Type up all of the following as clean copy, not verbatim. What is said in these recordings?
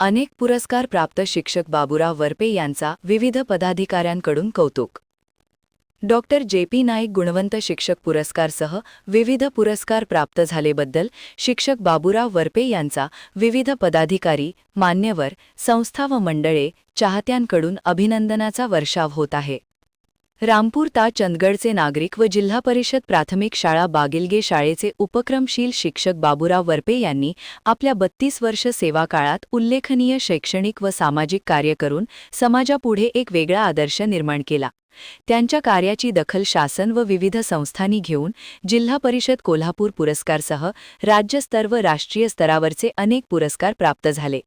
अनेक पुरस्कार प्राप्त शिक्षक बाबूराव वरपे यांचा विविध पदाधिकाऱ्यांकडून कौतुक. Doctor J P. नाईक गुणवंत शिक्षक पुरस्कारसह विविध पुरस्कार प्राप्त झालेबद्दल शिक्षक बाबूराव वरपे यांचा विविध पदाधिकारी, मान्यवर, संस्था व मंडळे, चाहत्यांकडून अभिनंदनाचा वर्षाव होत आहे. रामपूर ता चंदगडचे नागरिक व जिल्हा परिषद प्राथमिक शाळा बागिलगे शाळेचे उपक्रमशील शिक्षक बाबूराव वरपे यांनी आपल्या 32 वर्ष सेवा काळात उल्लेखनीय शैक्षणिक व सामाजिक कार्य करून समाजापुढे एक वेगळा आदर्श निर्माण केला. त्यांच्या कार्याची दखल शासन व विविध संस्थांनी घेऊन जिल्हा परिषद कोल्हापूर पुरस्कारसह राज्यस्तर व राष्ट्रीय स्तरावरचे अनेक पुरस्कार प्राप्त झाले.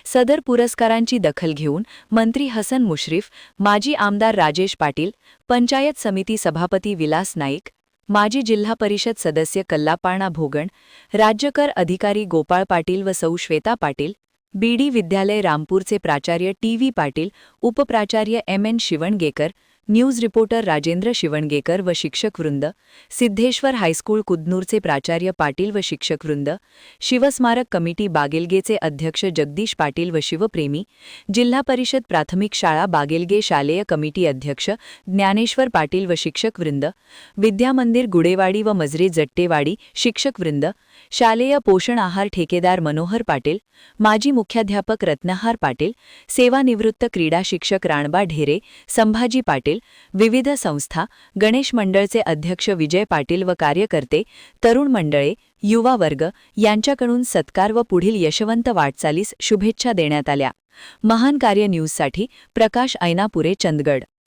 सदर पुरस्कारांची दखल घेऊन मंत्री हसन मुश्रीफ, माजी आमदार राजेश पाटील, पंचायत समिती सभापती विलास नाईक, माजी जिल्हा परिषद सदस्य कल्लापाळणा भोगण, राज्यकर अधिकारी गोपाळ पाटील व सौ श्वेता पाटील, बीडी विद्यालय रामपूरचे प्राचार्य टी.व्ही. पाटील, उपप्राचार्य MN. Shivangekar, news reporter Rajendra Shivangekar व शिक्षकवृंद, सिद्धेश्वर हायस्कूल कुदनूरचे प्राचार्य पाटील व शिक्षकवृंद, शिवस्मारक कमिटी बागेलगेचे अध्यक्ष जगदीश पाटील व शिवप्रेमी, जिल्हा परिषद प्राथमिक शाळा बागेलगे शालेय कमिटी अध्यक्ष ज्ञानेश्वर पाटील व शिक्षकवृंद, विद्यामंदिर गुडेवाडी व मजरे जट्टेवाडी शिक्षकवृंद, शालेय पोषण आहार ठेकेदार मनोहर पाटील, माजी मुख्याध्यापक रत्नहार पाटील, सेवानिवृत्त क्रीडा शिक्षक राणबा ढेरे, संभाजी पाटील, विविध संस्था, गणेश मंडळचे अध्यक्ष विजय पाटील व कार्यकर्ते, तरुण मंडळे, युवा वर्ग यांच्याकडून सत्कार व पुढील यशवंत वाटचालीस शुभेच्छा देण्यात आल्या. महान कार्य न्यूजसाठी प्रकाश ऐनापुरे, चंदगड.